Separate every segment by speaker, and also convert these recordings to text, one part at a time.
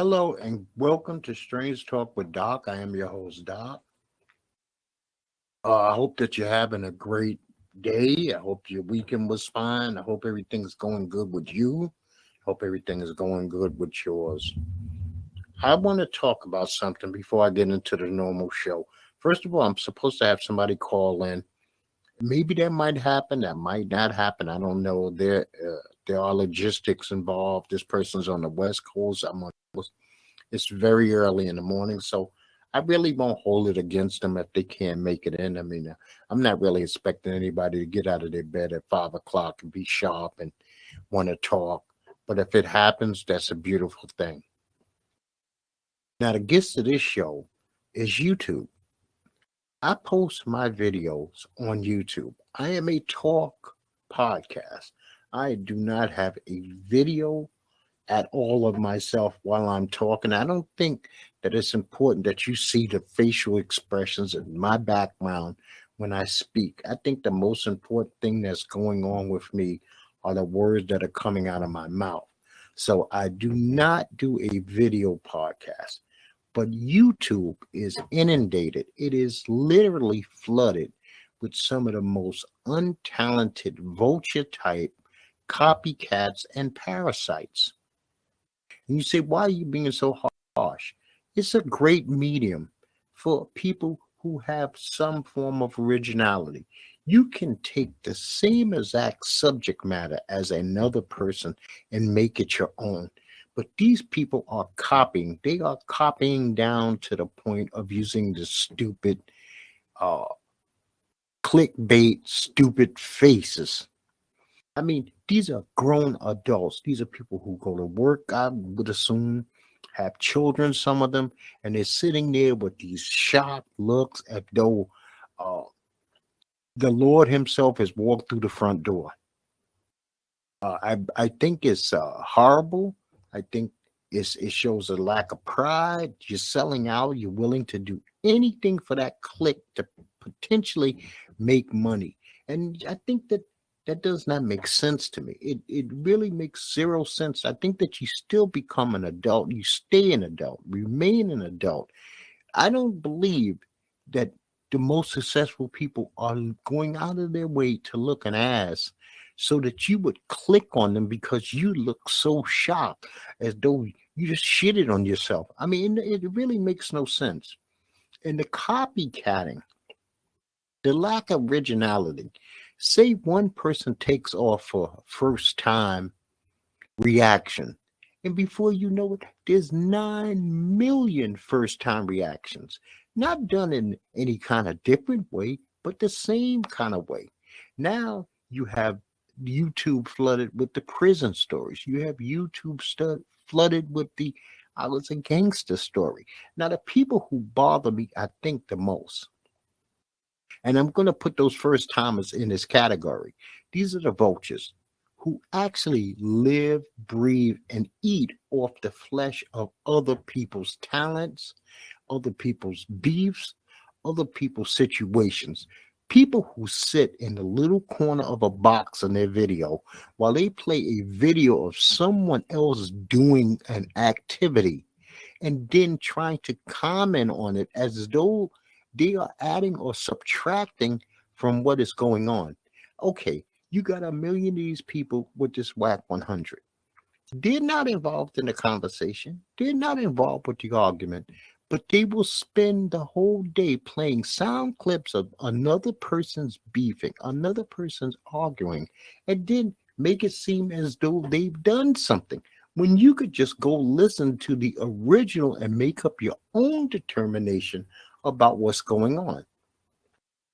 Speaker 1: Hello and welcome to Strange Talk with Doc. I am your host, Doc. I hope that you're having a great day. I hope your weekend was fine. I hope everything's going good with you. I hope everything is going good with yours. I want to talk about something before I get into the normal show. First of all, I'm supposed to have somebody call in. Maybe that might happen. That might not happen. I don't know. There are logistics involved. This person's on the West Coast. I'm on. It's very early in the morning, so I really won't hold it against them if they can't make it in. I mean, I'm not really expecting anybody to get out of their bed at 5 o'clock and be sharp and want to talk. But if it happens, that's a beautiful thing. Now, the guest of this show is YouTube. I post my videos on YouTube. I am a talk podcast. I do not have a video at all of myself while I'm talking. I don't think that it's important that you see the facial expressions in my background when I speak. I think the most important thing that's going on with me are the words that are coming out of my mouth. So I do not do a video podcast, but YouTube is inundated. It is literally flooded with some of the most untalented vulture type copycats and parasites. And you say, why are you being so harsh? It's a great medium for people who have some form of originality. You can take the same exact subject matter as another person and make it your own. But these people are copying. They are copying down to the point of using the stupid clickbait, stupid faces. I mean, these are grown adults. These are people who go to work, I would assume, have children, some of them, and they're sitting there with these shocked looks as though the Lord himself has walked through the front door. I think it's horrible. I think it shows a lack of pride. You're selling out. You're willing to do anything for that click to potentially make money. And I think that does not make sense to me. It really makes zero sense. I think that you still become an adult. You stay an adult, remain an adult. I don't believe that the most successful people are going out of their way to look an ass so that you would click on them because you look so shocked as though you just shitted on yourself. I mean, it really makes no sense. And the copycatting, the lack of originality. Say one person takes off for first time reaction, and before you know it, there's 9 million first time reactions, not done in any kind of different way, but the same kind of way. Now you have YouTube flooded with the prison stories. You have YouTube flooded with the I was a gangster story. Now, the people who bother me, I think, the most, and I'm going to put those first timers in this category. These are the vultures who actually live, breathe, and eat off the flesh of other people's talents, other people's beefs, other people's situations. People who sit in the little corner of a box in their video while they play a video of someone else doing an activity and then trying to comment on it as though they are adding or subtracting from what is going on. Okay, you got 1 million of these people with this whack 100. They're not involved in the conversation. They're not involved with the argument, but they will spend the whole day playing sound clips of another person's beefing, another person's arguing, and then make it seem as though they've done something when you could just go listen to the original and make up your own determination about what's going on.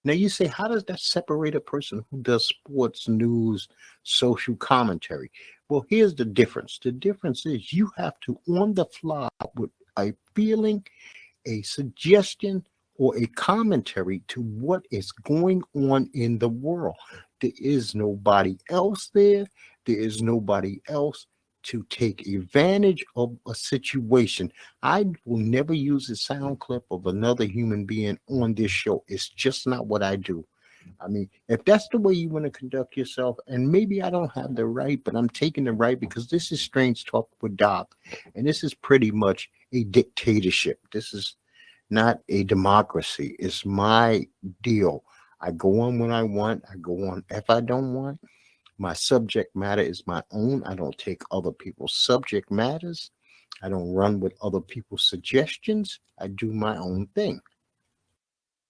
Speaker 1: Now you say, how does that separate a person who does sports, news, social commentary? Well, here's the difference. The difference is you have to, on the fly, with a feeling, a suggestion, or a commentary to what is going on in the world. There is nobody else there. There is nobody else to take advantage of a situation. I will never use a sound clip of another human being on this show. It's just not what I do. I mean, if that's the way you want to conduct yourself, and maybe I don't have the right, but I'm taking the right because this is Strange Talk with Doc, and this is pretty much a dictatorship. This is not a democracy. It's my deal. I go on when I want. I go on if I don't want. My subject matter is my own. I don't take other people's subject matters. I don't run with other people's suggestions. I do my own thing.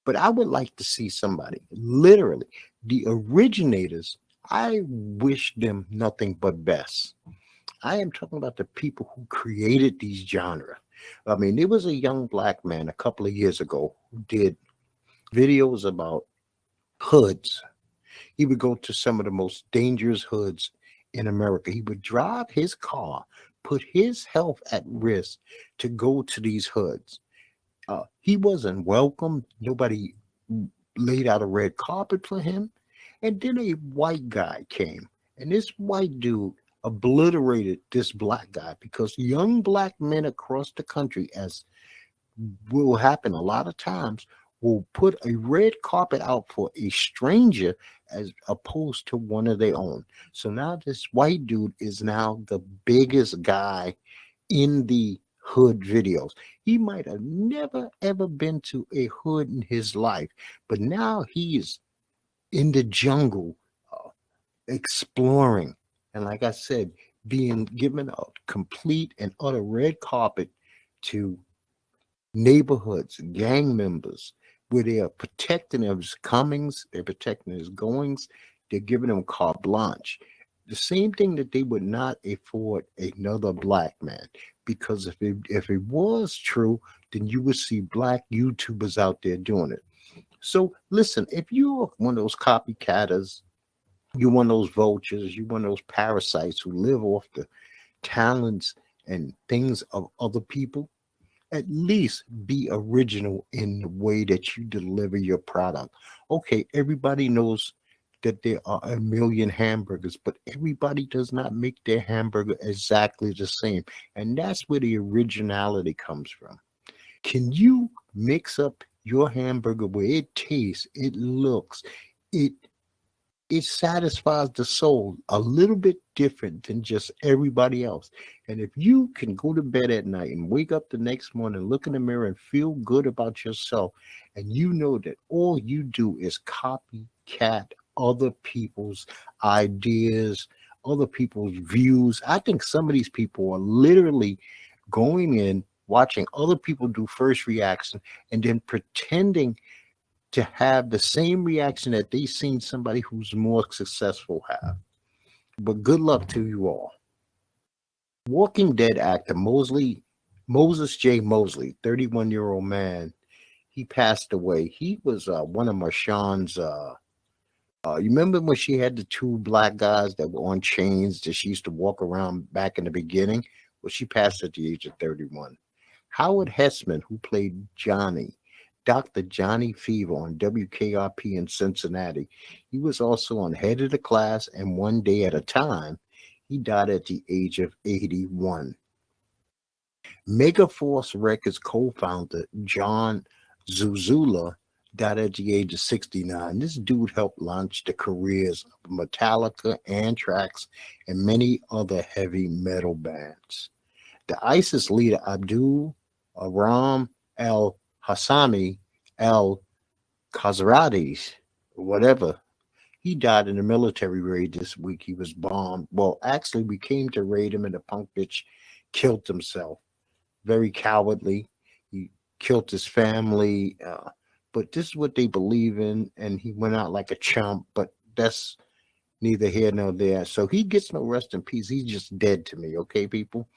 Speaker 1: But I would like to see somebody, literally, the originators. I wish them nothing but best. I am talking about the people who created these genres. I mean, there was a young black man a couple of years ago who did videos about hoods. He would go to some of the most dangerous hoods in America. He would drive his car, put his health at risk to go to these hoods. He wasn't welcome. Nobody laid out a red carpet for him. And then a white guy came, and this white dude obliterated this black guy because young black men across the country, as will happen a lot of times, will put a red carpet out for a stranger as opposed to one of their own. So now this white dude is now the biggest guy in the hood videos. He might have never ever been to a hood in his life, but now he is in the jungle exploring. And like I said, being given a complete and utter red carpet to neighborhoods, gang members, where they are protecting his comings, they're protecting his goings, they're giving him carte blanche. The same thing that they would not afford another black man. Because if it was true, then you would see black YouTubers out there doing it. So listen, if you're one of those copycatters, you're one of those vultures, you're one of those parasites who live off the talents and things of other people, at least be original in the way that you deliver your product. Okay, everybody knows that there are a million hamburgers, but everybody does not make their hamburger exactly the same. And that's where the originality comes from. Can you mix up your hamburger where it tastes, it looks, it it satisfies the soul a little bit different than just everybody else. And if you can go to bed at night and wake up the next morning, look in the mirror and feel good about yourself, and you know that all you do is copycat other people's ideas, other people's views. I think some of these people are literally going in, watching other people do first reaction, and then pretending to have the same reaction that they seen somebody who's more successful have. But good luck to you all. Walking Dead actor MosesJMoseley, 31-year-old man, he passed away. He was one of Marshawn's. You remember when she had the two black guys that were on chains that she used to walk around back in the beginning? Well, she passed at the age of 31. Howard Hessman, who played Johnny, Dr. Johnny Fever on WKRP in Cincinnati. He was also on Head of the Class and One Day at a Time. He died at the age of 81. Megaforce Records co-founder John Zuzula died at the age of 69. This dude helped launch the careers of Metallica, Anthrax, and many other heavy metal bands. The ISIS leader Abdul Aram al-Hassami al-Khazratis, whatever, he died in a military raid this week. He was bombed. Well, actually, we came to raid him, and the punk bitch killed himself. Very cowardly. He killed his family. But this is what they believe in, and he went out like a chump. But that's neither here nor there. So he gets no rest in peace. He's just dead to me, okay, people?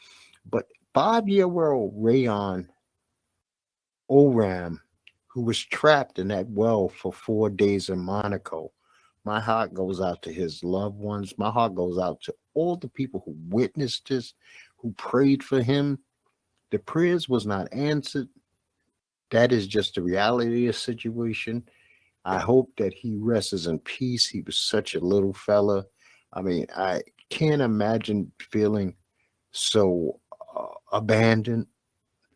Speaker 1: But 5-year-old Rayon Oram, who was trapped in that well for 4 days in Monaco. My heart goes out to his loved ones. My heart goes out to all the people who witnessed this, who prayed for him. The prayers was not answered. That is just the reality of the situation. I hope that he rests in peace. He was such a little fella. I mean, I can't imagine feeling so abandoned,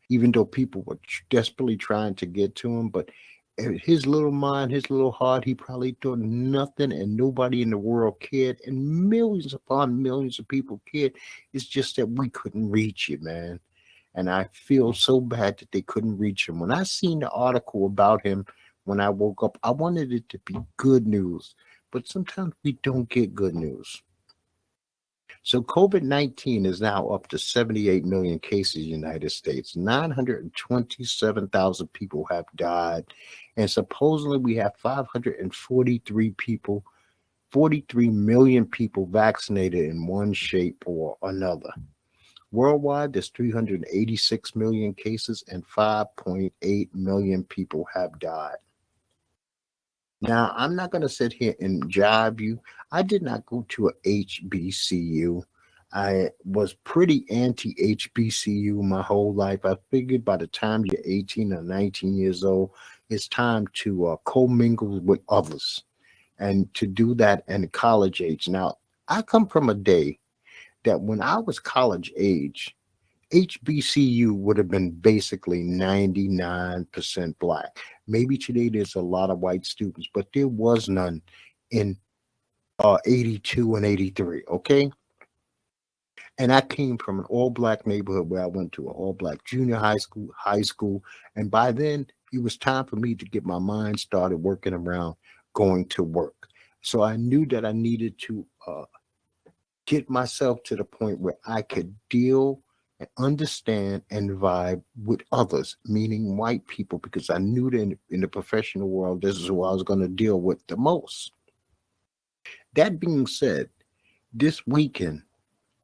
Speaker 1: even though people were desperately trying to get to him. But his little mind, his little heart, he probably thought nothing and nobody in the world cared, and millions upon millions of people cared. It's just that we couldn't reach it, man. And I feel so bad that they couldn't reach him. When I seen the article about him, when I woke up, I wanted it to be good news, but sometimes we don't get good news. So COVID-19 is now up to 78 million cases in the United States. 927,000 people have died. And supposedly we have 543 people, 43 million people vaccinated in one shape or another. Worldwide, there's 386 million cases and 5.8 million people have died. Now, I'm not going to sit here and jibe you. I did not go to a HBCU. I was pretty anti-HBCU my whole life. I figured by the time you're 18 or 19 years old, it's time to commingle with others and to do that in college age. Now, I come from a day that when I was college age, HBCU would have been basically 99% black. Maybe today there's a lot of white students, but there was none in 82 and 83, okay? And I came from an all-black neighborhood where I went to an all-black junior high school, and by then it was time for me to get my mind started working around going to work. So I knew that I needed to get myself to the point where I could deal and understand and vibe with others, meaning white people, because I knew that in the professional world, this is who I was going to deal with the most. That being said, this weekend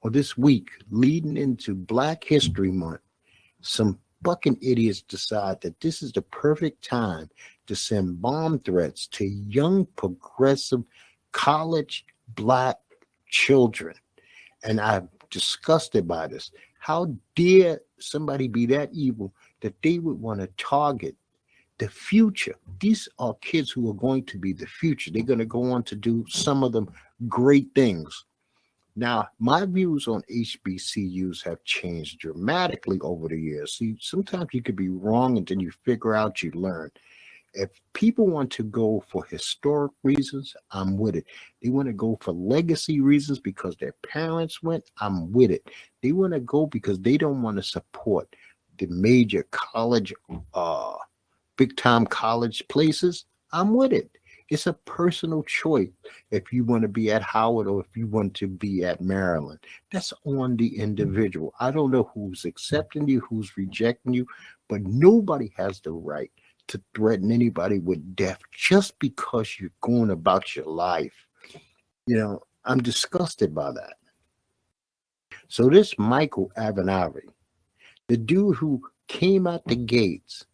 Speaker 1: or this week leading into Black History Month, some fucking idiots decide that this is the perfect time to send bomb threats to young, progressive, college black children. And I'm disgusted by this. How dare somebody be that evil that they would want to target the future? These are kids who are going to be the future. They're going to go on to do, some of them, great things. Now, my views on HBCUs have changed dramatically over the years. See, sometimes you could be wrong and then you figure out, you learn. If people want to go for historic reasons, I'm with it. They want to go for legacy reasons because their parents went, I'm with it. They want to go because they don't want to support the major college, big time college places, I'm with it. It's a personal choice if you want to be at Howard or if you want to be at Maryland. That's on the individual. I don't know who's accepting you, who's rejecting you, but nobody has the right to threaten anybody with death just because you're going about your life. You know, I'm disgusted by that. So this Michael Avenatti, the dude who came out the gates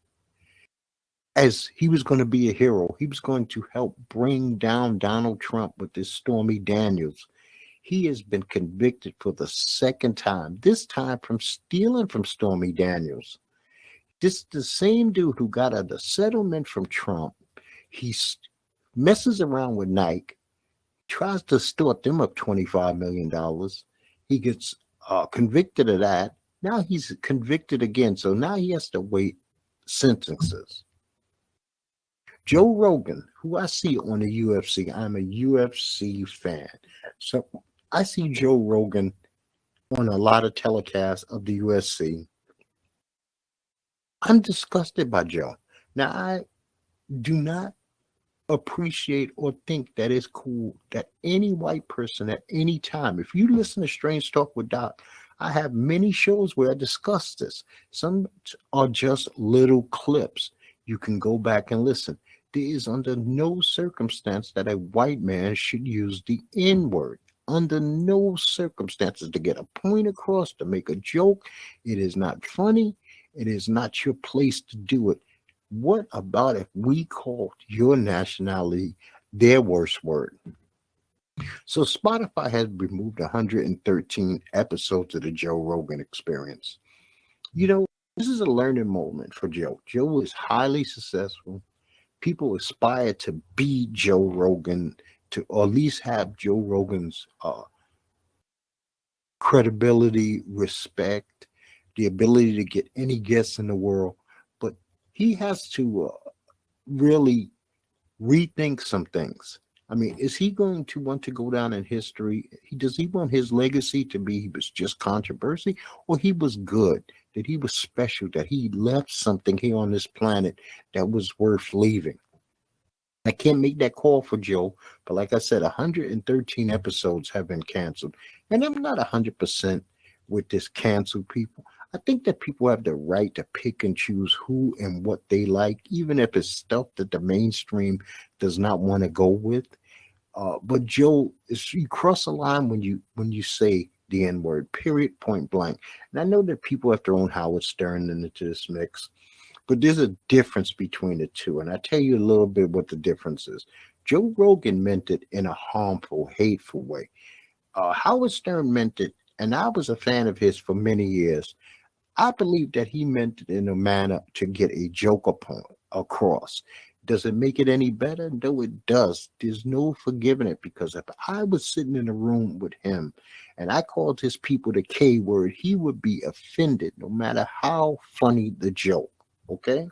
Speaker 1: as he was going to be a hero, he was going to help bring down Donald Trump with this Stormy Daniels. He has been convicted for the second time, this time from stealing from Stormy Daniels. This is the same dude who got the settlement from Trump. He messes around with Nike, tries to start them up $25 million. He gets convicted of that. Now he's convicted again. So now he has to wait sentences. Joe Rogan, who I see on the UFC, I'm a UFC fan. So I see Joe Rogan on a lot of telecasts of the UFC. I'm disgusted by Joe. Now, I do not appreciate or think that it's cool that any white person at any time, if you listen to Strange Talk with Doc, I have many shows where I discuss this. Some are just little clips. You can go back and listen. There is under no circumstance that a white man should use the N-word. Under no circumstances, to get a point across, to make a joke. It is not funny. It is not your place to do it. What about if we called your nationality their worst word? So Spotify has removed 113 episodes of the Joe Rogan Experience. You know, this is a learning moment for Joe. Joe is highly successful. People aspire to be Joe Rogan, to or at least have Joe Rogan's credibility, respect, the ability to get any guests in the world. But he has to really rethink some things. I mean, is he going to want to go down in history? Does he want his legacy to be he was just controversy, or he was good, that he was special, that he left something here on this planet that was worth leaving? I can't make that call for Joe, but like I said, 113 episodes have been canceled. And I'm not 100% with this cancel people. I think that people have the right to pick and choose who and what they like, even if it's stuff that the mainstream does not want to go with. But Joe, you cross a line when you say the N word, period, point blank. And I know that people have thrown Howard Stern into this mix, but there's a difference between the two. And I tell you a little bit what the difference is. Joe Rogan meant it in a harmful, hateful way. Howard Stern meant it, and I was a fan of his for many years. I believe that he meant it in a manner to get a joke upon across. Does it make it any better? No, it does. There's no forgiving it, because if I was sitting in a room with him and I called his people the K word, he would be offended no matter how funny the joke. Okay?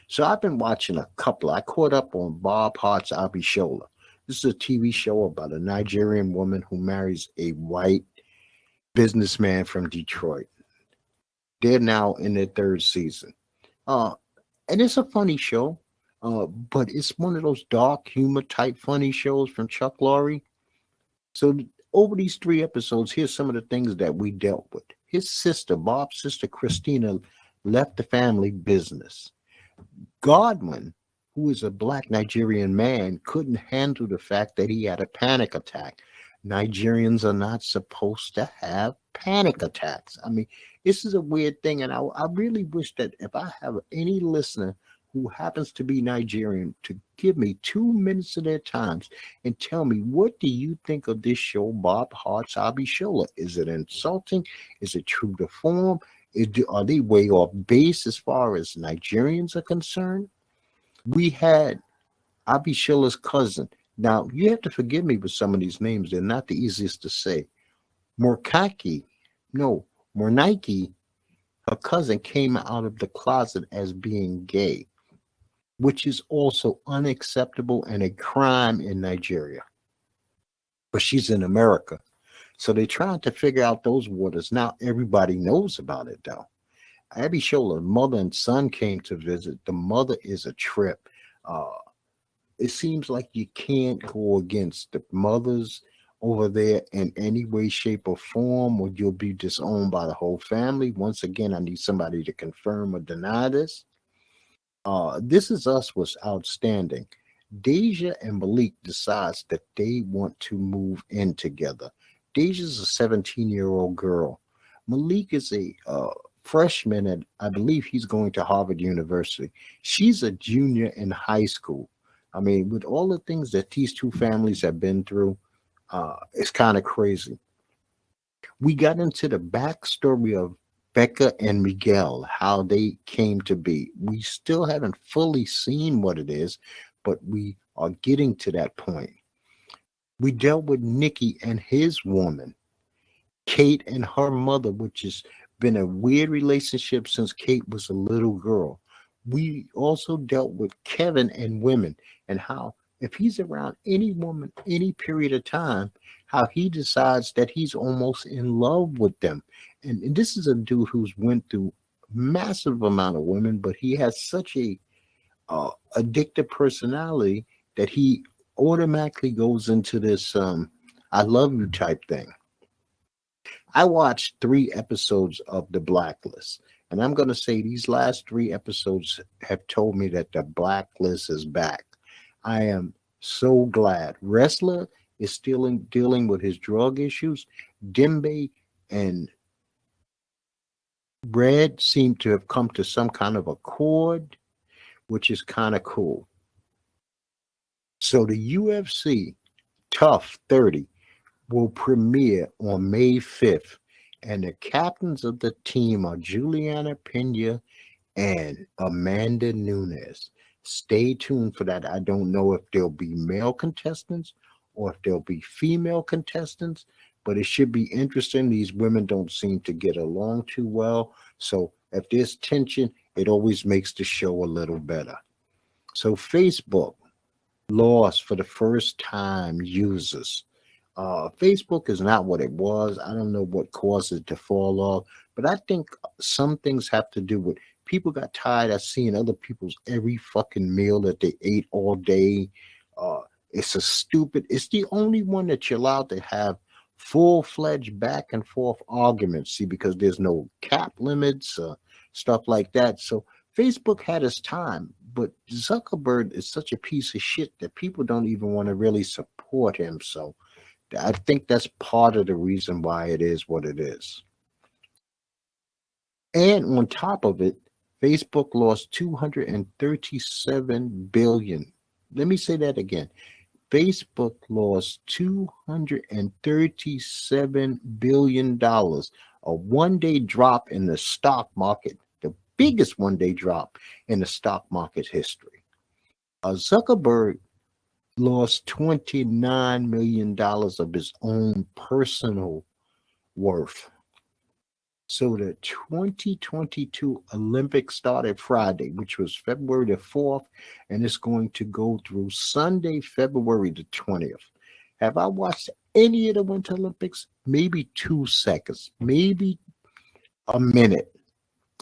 Speaker 1: So I've been watching a couple. I caught up on Bob Hart's Abishola. This is a TV show about a Nigerian woman who marries a white businessman from Detroit. They're now in their third season. Uh, and it's a funny show, but it's one of those dark humor type funny shows from Chuck Lorre. So over these 3 episodes, here's some of the things that we dealt with. His sister, Bob's sister Christina, left the family business. Godwin, who is a black Nigerian man, couldn't handle the fact that he had a panic attack. Nigerians are not supposed to have panic attacks. I mean, this is a weird thing, and I really wish that if I have any listener who happens to be Nigerian to give me 2 minutes of their times and tell me, what do you think of this show, Bob Hart's Abishola? Is it insulting? Is it true to form? Are they way off base as far as Nigerians are concerned? We had Abishola's cousin. Now, you have to forgive me with some of these names. They're not the easiest to say. Morkaki, no, Mornike, her cousin, came out of the closet as being gay, which is also unacceptable and a crime in Nigeria. But she's in America. So they're trying to figure out those waters. Now everybody knows about it, though. Abishola's mother and son came to visit. The mother is a trip. It seems like you can't go against the mothers over there in any way, shape, or form, or you'll be disowned by the whole family. Once again, I need somebody to confirm or deny this. This Is Us was outstanding. Deja and Malik decides that they want to move in together. Deja's a 17-year-old girl. Malik is a freshman, and I believe he's going to Harvard University. She's a junior in high school. I mean, with all the things that these two families have been through, it's kind of crazy. We got into the backstory of Becca and Miguel, how they came to be. We still haven't fully seen what it is, but we are getting to that point. We dealt with Nikki and his woman, Kate and her mother, which has been a weird relationship since Kate was a little girl. We also dealt with Kevin and women, and how if he's around any woman, any period of time, how he decides that he's almost in love with them. And this is a dude who's went through massive amount of women, but he has such a addictive personality that he automatically goes into this I love you type thing. I watched 3 episodes of The Blacklist, and I'm going to say these last 3 episodes have told me that The Blacklist is back. I am so glad. Wrestler is still dealing with his drug issues. Dembe and Red seem to have come to some kind of accord, which is kind of cool. So the UFC Tough 30 will premiere on May 5th, and the captains of the team are Juliana Pena and Amanda Nunes. Stay tuned for that. I don't know if there'll be male contestants or if there'll be female contestants, but it should be interesting. These women don't seem to get along too well, so if there's tension, it always makes the show a little better. So Facebook lost for the first time users. Facebook is not what it was. I don't know what caused it to fall off, but I think some things have to do with people got tired of seeing other people's every fucking meal that they ate all day. Uh, it's the only one that you're allowed to have full-fledged back and forth arguments. See, because there's no cap limits, stuff like that. So Facebook had its time, but Zuckerberg is such a piece of shit that people don't even want to really support him. So I think that's part of the reason why it is what it is. And on top of it, Facebook lost 237 billion. Let me say that again. Facebook lost $237 billion, a one-day drop in the stock market, the biggest one-day drop in the stock market history. Zuckerberg lost $29 million of his own personal worth. So the 2022 Olympics started Friday, which was February the 4th, and it's going to go through Sunday, February the 20th. Have I watched any of the Winter Olympics? Maybe 2 seconds, maybe a minute.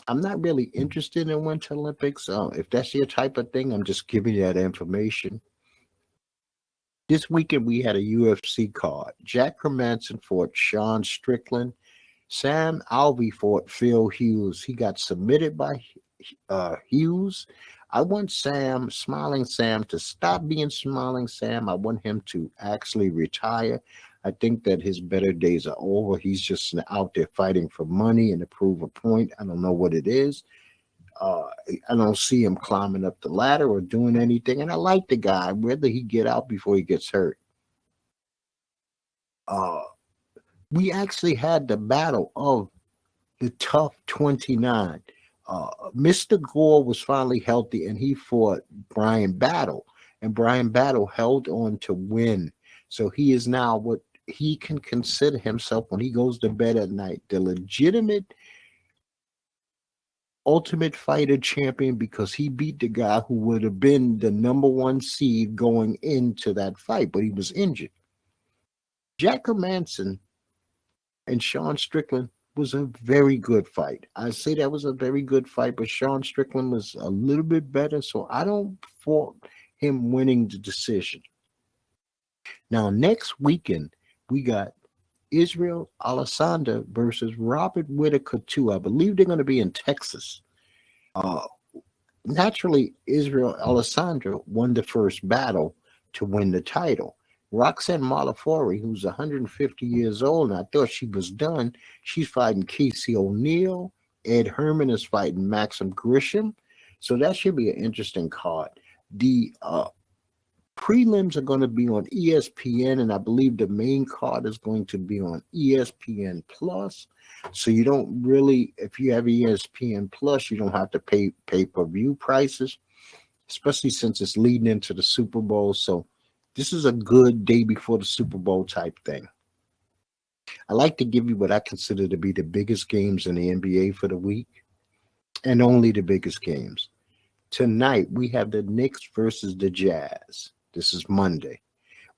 Speaker 1: I'm not really interested in Winter Olympics. If that's your type of thing, I'm just giving you that information. This weekend, we had a UFC card. Jack Hermanson fought Sean Strickland. Sam Alvey fought Phil Hughes. He got submitted by Hughes. I want Smiling Sam, to stop being Smiling Sam. I want him to actually retire. I think that his better days are over. He's just out there fighting for money and to prove a point. I don't know what it is. I don't see him climbing up the ladder or doing anything. And I like the guy, whether he get out before he gets hurt. We actually had the battle of the tough 29. Mr. Gore was finally healthy and he fought Brian Battle. And Brian Battle held on to win. So he is now what he can consider himself when he goes to bed at night, the legitimate Ultimate Fighter champion, because he beat the guy who would have been the #1 seed going into that fight, but he was injured. Jack Hermanson and Sean Strickland was a very good fight. I say that was a very good fight, but Sean Strickland was a little bit better, so I don't fault him winning the decision. Now, next weekend, we got Israel Alessandra versus Robert Whitaker 2. I believe they're going to be in Texas. Naturally, Israel Alessandra won the first battle to win the title. Roxanne Malafori, who's 150 years old, and I thought she was done, she's fighting Casey O'Neill. Ed Herman is fighting Maxim Grisham. So that should be an interesting card. The prelims are going to be on ESPN, and I believe the main card is going to be on ESPN Plus. So you don't really, if you have ESPN Plus, you don't have to pay pay-per-view prices, especially since it's leading into the Super Bowl. So this is a good day before the Super Bowl type thing. I like to give you what I consider to be the biggest games in the NBA for the week, and only the biggest games. Tonight, we have the Knicks versus the Jazz. This is Monday.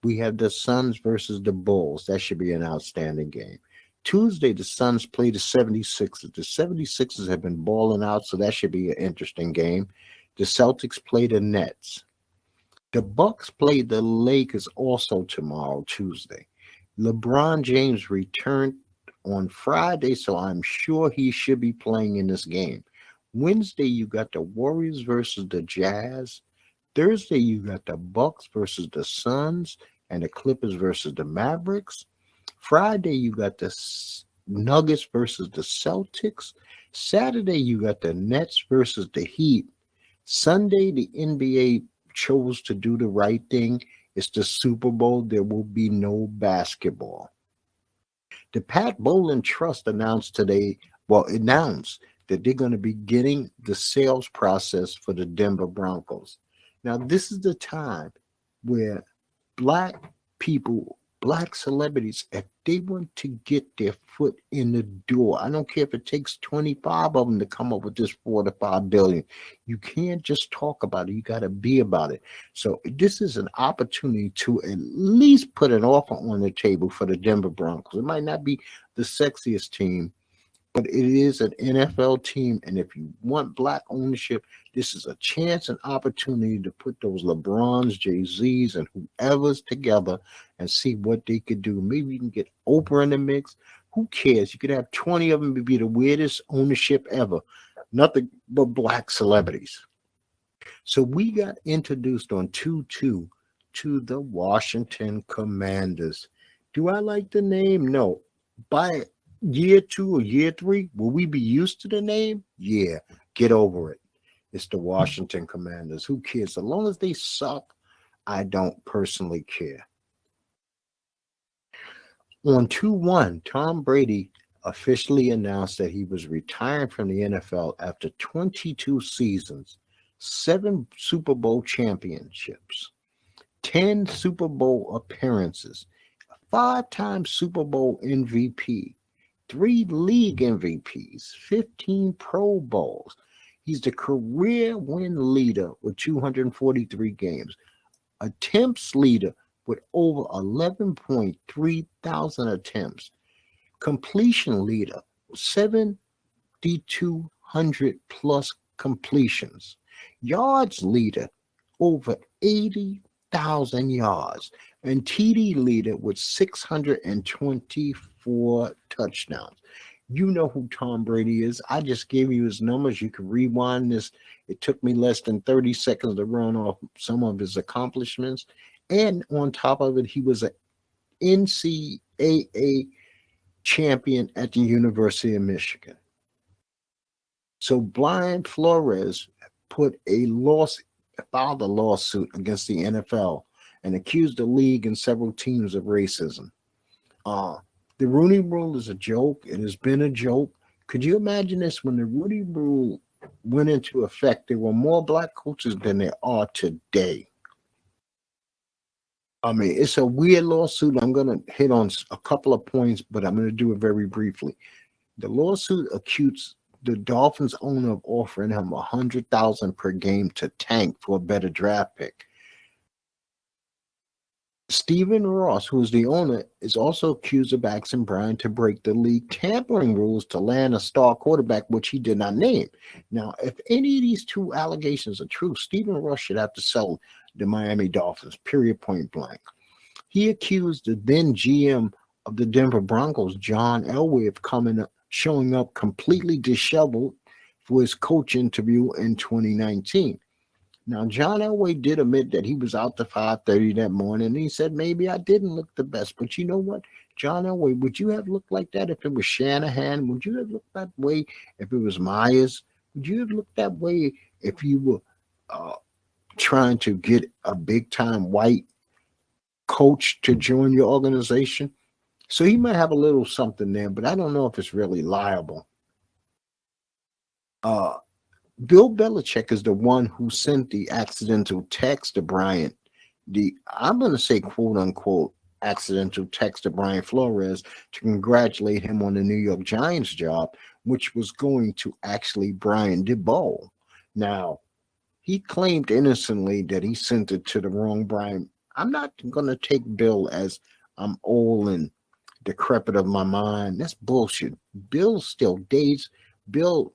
Speaker 1: We have the Suns versus the Bulls. That should be an outstanding game. Tuesday, the Suns play the 76ers. The 76ers have been balling out, so that should be an interesting game. The Celtics play the Nets. The Bucks play the Lakers also tomorrow, Tuesday. LeBron James returned on Friday, so I'm sure he should be playing in this game. Wednesday, you got the Warriors versus the Jazz. Thursday, you got the Bucks versus the Suns and the Clippers versus the Mavericks. Friday, you got the Nuggets versus the Celtics. Saturday, you got the Nets versus the Heat. Sunday, the NBA chose to do the right thing. It's the Super Bowl. There will be no basketball. The Pat Bowlen Trust announced that they're going to be getting the sales process for the Denver Broncos. Now, this is the time where Black people Black celebrities, if they want to get their foot in the door, I don't care if it takes 25 of them to come up with this 4 to 5 billion. You can't just talk about it. You got to be about it. So this is an opportunity to at least put an offer on the table for the Denver Broncos. It might not be the sexiest team, but it is an NFL team. And if you want black ownership, this is a chance and opportunity to put those LeBrons, Jay-Z's, and whoever's together and see what they could do. Maybe you can get Oprah in the mix. Who cares? You could have 20 of them to be the weirdest ownership ever. Nothing but black celebrities. So we got introduced on 2-2 to the Washington Commanders. Do I like the name? No. By year 2 or year 3, will we be used to the name? Yeah, get over it. It's the Washington Commanders. Who cares? As long as they suck, I don't personally care. On 2-1, Tom Brady officially announced that he was retiring from the NFL after 22 seasons, 7 Super Bowl championships, 10 Super Bowl appearances, 5-time Super Bowl MVP, 3 league MVPs, 15 Pro Bowls. He's the career win leader with 243 games, attempts leader with over 11.3 thousand attempts, completion leader, 7,200 plus completions, yards leader, over 80,000 yards, and TD leader with 624 touchdowns. You know who Tom Brady is. I just gave you his numbers. You can rewind this. It took me less than 30 seconds to run off some of his accomplishments. And on top of it, he was an NCAA champion at the University of Michigan. So Brian Flores filed a lawsuit against the NFL and accused the league and several teams of racism. The Rooney Rule is a joke. It has been a joke. Could you imagine this? When the Rooney Rule went into effect, there were more black coaches than there are today. I mean, it's a weird lawsuit. I'm going to hit on a couple of points, but I'm going to do it very briefly. The lawsuit accused the Dolphins owner of offering him $100,000 per game to tank for a better draft pick. Stephen Ross, who is the owner, is also accused of asking Brian to break the league tampering rules to land a star quarterback, which he did not name. Now, if any of these 2 allegations are true, Stephen Ross should have to sell the Miami Dolphins, period, point blank. He accused the then GM of the Denver Broncos, John Elway, of showing up completely disheveled for his coach interview in 2019. Now, John Elway did admit that he was out to 5:30 that morning, and he said, maybe I didn't look the best. But you know what, John Elway, would you have looked like that if it was Shanahan? Would you have looked that way if it was Myers? Would you have looked that way if you were trying to get a big-time white coach to join your organization? So he might have a little something there, but I don't know if it's really liable. Bill Belichick is the one who sent the accidental text to Brian. I'm going to say, quote unquote, accidental text to Brian Flores to congratulate him on the New York Giants job, which was going to actually Brian DeBow. Now, he claimed innocently that he sent it to the wrong Brian. I'm not going to take Bill as I'm old and decrepit of my mind. That's bullshit. Bill still dates. Bill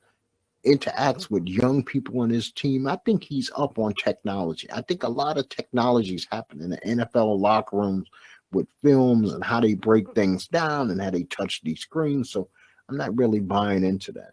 Speaker 1: interacts with young people on his team. I think he's up on technology. I think a lot of technologies happen in the NFL locker rooms with films and how they break things down and how they touch these screens. So I'm not really buying into that.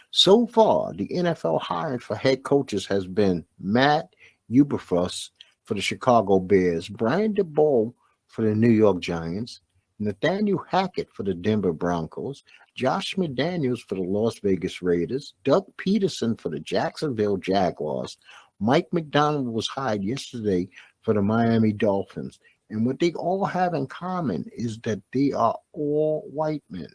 Speaker 1: So far, the NFL hiring for head coaches has been Matt Eberflus for the Chicago Bears, Brian DeBoer for the New York Giants, Nathaniel Hackett for the Denver Broncos, Josh McDaniels for the Las Vegas Raiders, Doug Peterson for the Jacksonville Jaguars. Mike McDonald was hired yesterday for the Miami Dolphins. And what they all have in common is that they are all white men.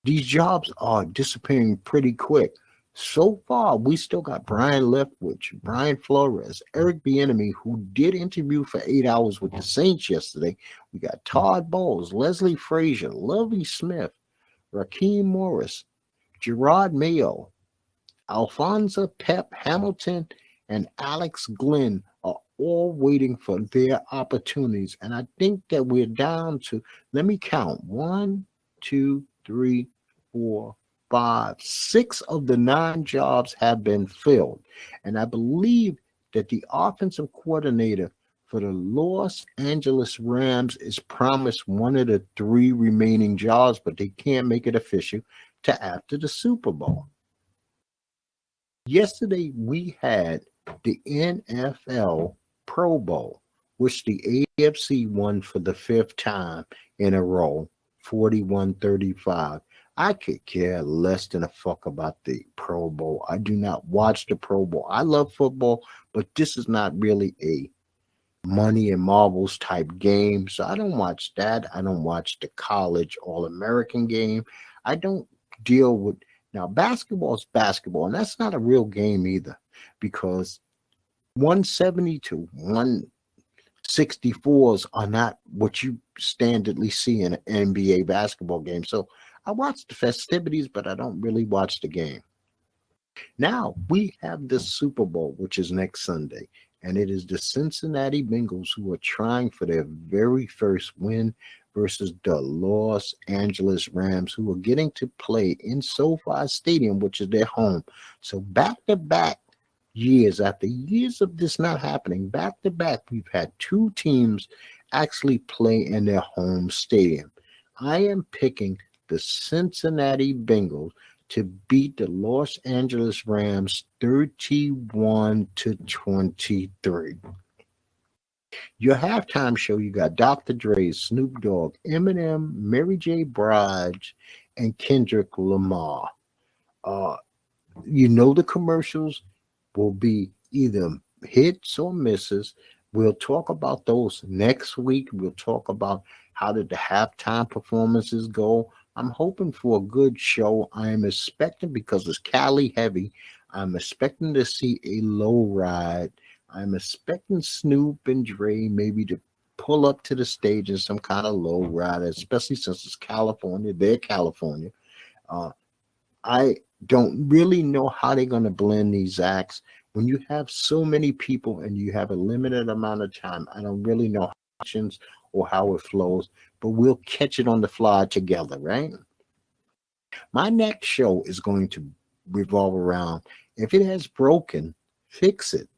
Speaker 1: These jobs are disappearing pretty quick. So far, we still got Brian Leftwich, Brian Flores, Eric Bieniemy, who did interview for 8 hours with the Saints yesterday. We got Todd Bowles, Leslie Frazier, Lovie Smith, Raheem Morris, Gerard Mayo, Alfonso Pep Hamilton, and Alex Glenn are all waiting for their opportunities. And I think that we're down to, let me count, 1, 2, 3, 4, 5, 6 of the 9 jobs have been filled. And I believe that the offensive coordinator for the Los Angeles Rams is promised one of the 3 remaining jobs, but they can't make it official to after the Super Bowl. Yesterday, we had the NFL Pro Bowl, which the AFC won for the 5th time in a row, 41-35. I could care less than a fuck about the Pro Bowl. I do not watch the Pro Bowl. I love football, but this is not really a money and marbles type game. So I don't watch that. I don't watch the college All-American game. I don't deal with, now basketball is basketball, and that's not a real game either, because 170 to 164s are not what you standardly see in an NBA basketball game. So I watch the festivities, but I don't really watch the game. Now we have the Super Bowl, which is next Sunday, and it is the Cincinnati Bengals who are trying for their very first win versus the Los Angeles Rams, who are getting to play in SoFi Stadium, which is their home. So back-to-back years, after years of this not happening, back-to-back, we've had 2 teams actually play in their home stadium. I am picking the Cincinnati Bengals to beat the Los Angeles Rams 31-23. Your halftime show, you got Dr. Dre, Snoop Dogg, Eminem, Mary J. Blige, and Kendrick Lamar. The commercials will be either hits or misses. We'll talk about those next week. We'll talk about how did the halftime performances go. I'm hoping for a good show. I am expecting, because it's Cali heavy, I'm expecting to see a low ride. I'm expecting Snoop and Dre maybe to pull up to the stage in some kind of low ride, especially since it's California. They're California. I don't really know how they're going to blend these acts. When you have so many people and you have a limited amount of time, I don't really know options or how it flows, but we'll catch it on the fly together, right? My next show is going to revolve around, if it has broken, fix it.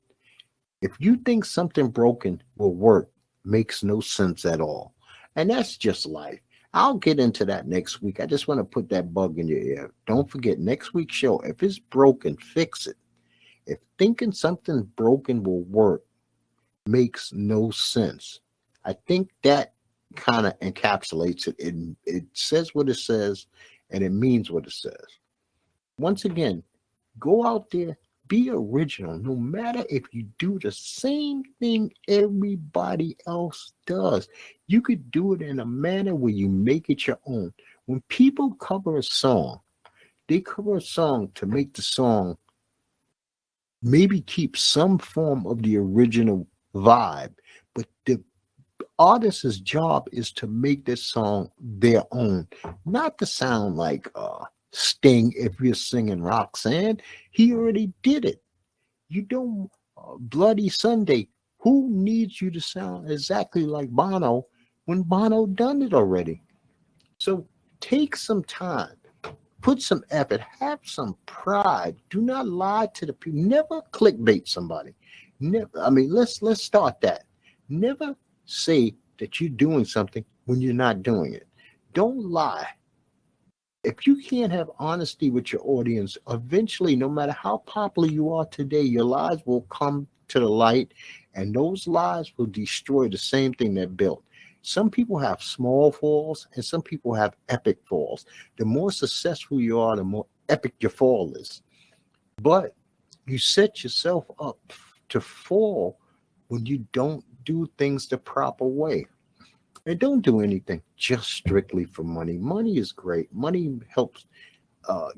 Speaker 1: If you think something broken will work, makes no sense at all. And that's just life. I'll get into that next week. I just want to put that bug in your ear. Don't forget, next week's show, if it's broken, fix it. If thinking something broken will work makes no sense. I think that kind of encapsulates it. It says what it says, and it means what it says. Once again, go out there, be original, no matter if you do the same thing everybody else does. You could do it in a manner where you make it your own. When people cover a song, they cover a song to make the song maybe keep some form of the original vibe, but the artist's job is to make this song their own, not to sound like Sting. If you're singing Roxanne, he already did it. You don't Bloody Sunday. Who needs you to sound exactly like Bono when Bono done it already? So take some time, put some effort, have some pride. Do not lie to the people. Never clickbait somebody. Never. I mean, let's start that. Never say that you're doing something when you're not doing it. Don't lie. If you can't have honesty with your audience, eventually, no matter how popular you are today, your lies will come to the light, and those lies will destroy the same thing that built. Some people have small falls, and some people have epic falls. The more successful you are, the more epic your fall is. But you set yourself up to fall when you don't do things the proper way. And don't do anything just strictly for money. Money is great. Money helps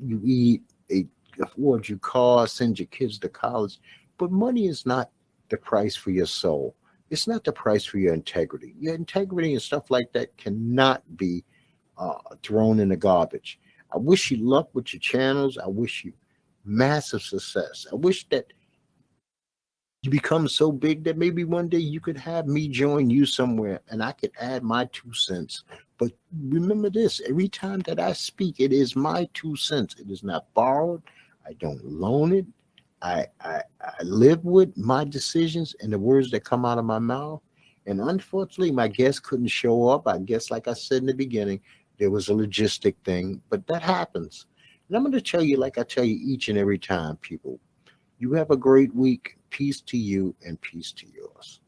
Speaker 1: you eat. It afford you cars, send your kids to college. But money is not the price for your soul. It's not the price for your integrity. Your integrity and stuff like that cannot be thrown in the garbage. I wish you luck with your channels. I wish you massive success. I wish that you become so big that maybe one day you could have me join you somewhere and I could add my 2 cents. But remember this, every time that I speak, it is my 2 cents. It is not borrowed. I don't loan it. I live with my decisions and the words that come out of my mouth. And unfortunately, my guest couldn't show up. I guess, like I said in the beginning, there was a logistic thing, but that happens. And I'm going to tell you, like I tell you each and every time, people, you have a great week. Peace to you and peace to yours.